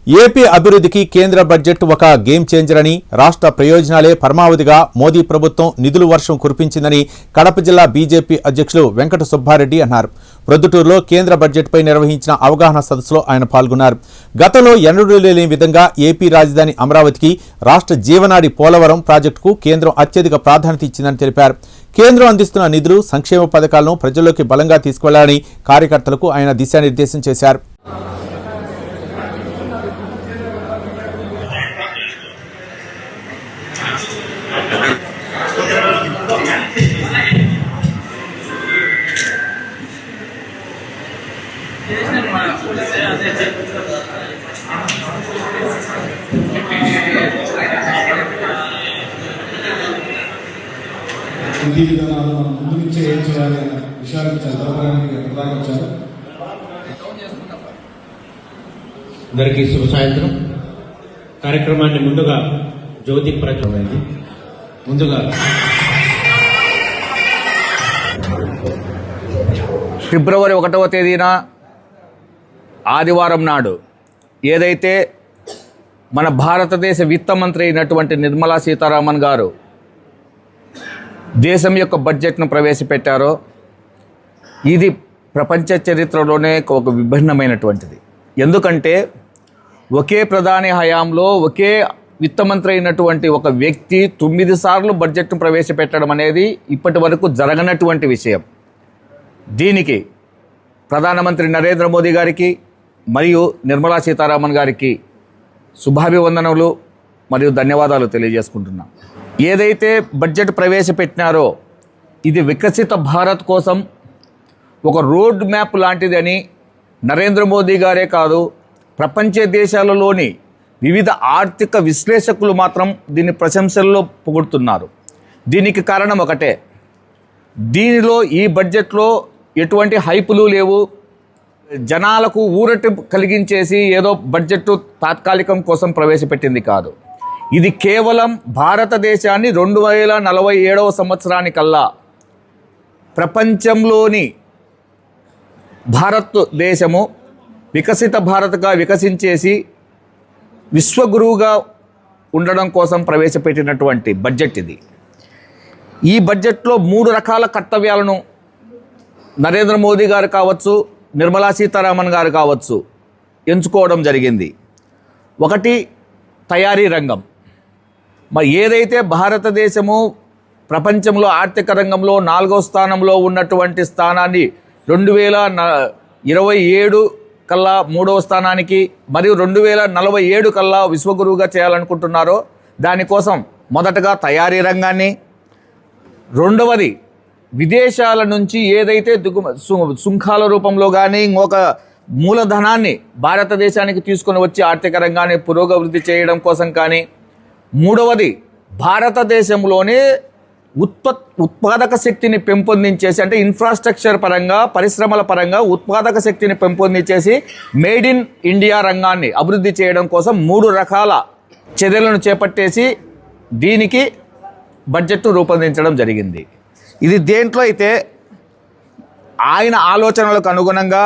AP అభివృద్ధికి కేంద్ర budget ఒక గేమ్ చేంజర్ అని, రాష్ట్ర ప్రయోజనాలే పరమావధిగా మోదీ ప్రభుత్వం నిధుల వర్షం కురిపించిందని కడప జిల్లా బీజేపీ అధ్యక్షులు వెంకట సుబ్బారెడ్డి అన్నారు. ప్రొద్దుటూరులో కేంద్ర బడ్జెట్పై నిర్వహించిన అవగాహన సదస్సులో ఆయన పాల్గొన్నారు. గతంలో ఎన్నడూ లేని విధంగా ఏపీ రాజధాని అమరావతికి, రాష్ట్ర జీవనాడి పోలవరం ప్రాజెక్టుకు కేంద్రం అత్యధిక ప్రాధాన్యత ఇచ్చిందని తెలిపారు. కేంద్రం అందిస్తున్న నిధులు, సంక్షేమ పథకాలను ప్రజల్లోకి బలంగా తీసుకువెళ్లాలని కార్యకర్తలకు ఆయన దిశానిర్దేశం చేశారు. విధి విధానాలు మనం ముందు నుంచే ఏం చేయాలి అనే విషయాలకు చదవడానికి ఎక్కడిదాకా వచ్చారు. అందరికీ శుభ సాయంత్రం. కార్యక్రమాన్ని ముందుగా జ్యోతి ప్రజ్వలైంది. ముందుగా ఫిబ్రవరి 1వ తేదీన ఆదివారం నాడు ఏదైతే మన భారతదేశ విత్త మంత్రి అయినటువంటి నిర్మలా సీతారామన్ గారు దేశం యొక్క బడ్జెట్ను ప్రవేశపెట్టారో ఇది ప్రపంచ చరిత్రలోనే ఒక విభిన్నమైనటువంటిది. ఎందుకంటే ఒకే ప్రధాని హయాంలో ఒకే విత్త మంత్రి అయినటువంటి ఒక వ్యక్తి 9 సార్లు బడ్జెట్ను ప్రవేశపెట్టడం అనేది ఇప్పటి వరకు జరగనటువంటి విషయం. దీనికి ప్రధానమంత్రి నరేంద్ర మోదీ గారికి మరియు నిర్మలా సీతారామన్ గారికి శుభాభివందనలు మరియు ధన్యవాదాలు తెలియజేసుకుంటున్నాం. ఏదైతే బడ్జెట్ ప్రవేశపెట్టినారో ఇది వికసిత భారత్ కోసం ఒక రోడ్ మ్యాప్ లాంటిదని నరేంద్ర మోదీ గారే కాదు, ప్రపంచ దేశాలలోని వివిధ ఆర్థిక విశ్లేషకులు మాత్రం దీన్ని ప్రశంసల్లో పొగుడుతున్నారు. దీనికి కారణం ఒకటే, దీనిలో ఈ బడ్జెట్లో ఎటువంటి హైపులు లేవు. జనాలకు ఊరట కలిగించేసి ఏదో బడ్జెట్ తాత్కాలికం కోసం ప్రవేశపెట్టింది కాదు. ఇది కేవలం భారతదేశాన్ని 2047వ సంవత్సరానికల్లా ప్రపంచంలోని భారతదేశము వికసిత భారత్గా వికసించేసి విశ్వగురువుగా ఉండడం కోసం ప్రవేశపెట్టినటువంటి బడ్జెట్ ఇది. ఈ బడ్జెట్లో 3 రకాల కర్తవ్యాలను నరేంద్ర మోదీ గారు కావచ్చు, నిర్మలా సీతారామన్ గారు కావచ్చు ఎంచుకోవడం జరిగింది. ఒకటి, తయారీ రంగం. మరి ఏదైతే భారతదేశము ప్రపంచంలో ఆర్థిక రంగంలో 4వ స్థానంలో ఉన్నటువంటి స్థానాన్ని 2027 కల్లా 3వ స్థానానికి మరియు 2047 కల్లా విశ్వగురువుగా చేయాలనుకుంటున్నారో దానికోసం మొదటగా తయారీ రంగాన్ని, రెండవది విదేశాల నుంచి ఏదైతే సుంకాల రూపంలో కానీ ఇంకొక మూలధనాన్ని భారతదేశానికి తీసుకొని వచ్చి ఆర్థిక రంగాన్ని పురోగతి చేయడం కోసం కానీ, మూడవది భారతదేశంలోనే ఉత్పాదక శక్తిని పెంపొందించేసి, అంటే ఇన్ఫ్రాస్ట్రక్చర్ పరంగా పరిశ్రమల పరంగా ఉత్పాదక శక్తిని పెంపొందించేసి మేడ్ ఇన్ ఇండియా రంగాన్ని అభివృద్ధి చేయడం కోసం 3 రకాల చర్యలను చేపట్టేసి దీనికి బడ్జెట్ రూపొందించడం జరిగింది. ఇది దేంట్లో అయితే ఆయన ఆలోచనలకు అనుగుణంగా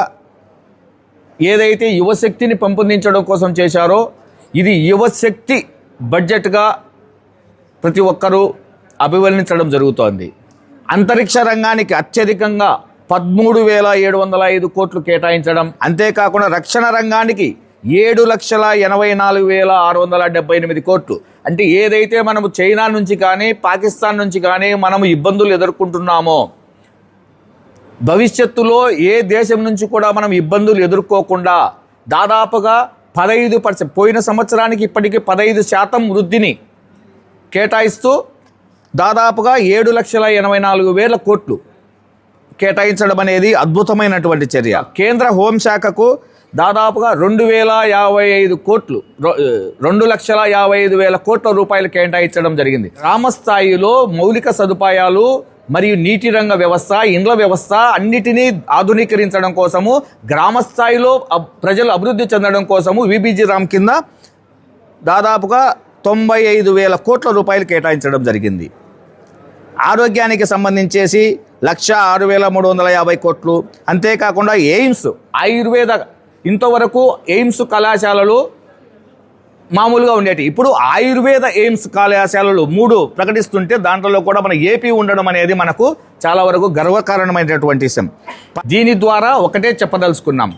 ఏదైతే యువశక్తిని పెంపొందించడం కోసం చేశారో ఇది యువశక్తి బడ్జెట్గా ప్రతి ఒక్కరూ అభివర్ణించడం జరుగుతోంది. అంతరిక్ష రంగానికి అత్యధికంగా 13,705 కోట్లు కేటాయించడం, అంతేకాకుండా రక్షణ రంగానికి 7,84,678 కోట్లు. అంటే ఏదైతే మనము చైనా నుంచి కానీ పాకిస్తాన్ నుంచి కానీ మనము ఇబ్బందులు ఎదుర్కొంటున్నామో భవిష్యత్తులో ఏ దేశం నుంచి కూడా మనం ఇబ్బందులు ఎదుర్కోకుండా దాదాపుగా 15%, పోయిన సంవత్సరానికి ఇప్పటికీ 15% వృద్ధిని కేటాయిస్తూ దాదాపుగా 7,84,000 కోట్లు కేటాయించడం అనేది అద్భుతమైనటువంటి చర్య. కేంద్ర హోంశాఖకు దాదాపుగా 2,055 కోట్లు, 2,55,000 కోట్ల రూపాయలు కేటాయించడం జరిగింది. గ్రామ స్థాయిలో మౌలిక సదుపాయాలు మరియు నీటి రంగ వ్యవస్థ, ఇండ్ల వ్యవస్థ అన్నిటినీ ఆధునీకరించడం కోసము, గ్రామ స్థాయిలో ప్రజలు అభివృద్ధి చెందడం కోసము విబిజి రామ్ కింద దాదాపుగా 95,000 కోట్ల రూపాయలు కేటాయించడం జరిగింది. ఆరోగ్యానికి సంబంధించేసి 1,06,350 కోట్లు. అంతేకాకుండా ఎయిమ్స్, ఆయుర్వేద, ఇంతవరకు ఎయిమ్స్ కళాశాలలు మామూలుగా ఉండేటి. ఇప్పుడు ఆయుర్వేద ఎయిమ్స్ కళాశాలలు 3 ప్రకటిస్తుంటే దాంట్లో కూడా మన ఏపీ ఉండడం అనేది మనకు చాలా వరకు గర్వకారణమైనటువంటి విషయం. దీని ద్వారా ఒకటే చెప్పదలుచుకున్నాం,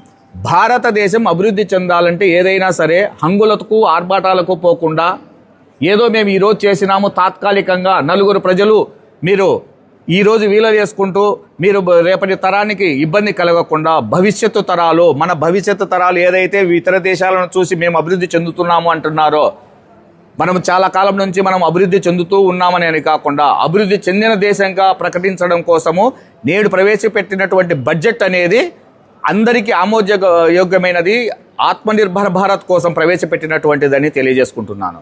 భారతదేశం అభివృద్ధి చెందాలంటే ఏదైనా సరే హంగులకు ఆర్భాటాలకు పోకుండా ఏదో మేము ఈరోజు చేసినాము తాత్కాలికంగా నలుగురు ప్రజలు మీరు ఈరోజు వీలు చేసుకుంటూ మీరు రేపటి తరానికి ఇబ్బంది కలగకుండా భవిష్యత్తు తరాలు, మన భవిష్యత్తు తరాలు ఏదైతే ఇతర దేశాలను చూసి మేము అభివృద్ధి చెందుతున్నాము అంటున్నారో, మనం చాలా కాలం నుంచి మనం అభివృద్ధి చెందుతూ ఉన్నామని అని కాకుండా అభివృద్ధి చెందిన దేశంగా ప్రకటించడం కోసము నేడు ప్రవేశపెట్టినటువంటి బడ్జెట్ అనేది అందరికీ ఆమోదయోగ్యమైనది, ఆత్మనిర్భర్ భారత్ కోసం ప్రవేశపెట్టినటువంటిదని తెలియజేసుకుంటున్నాను.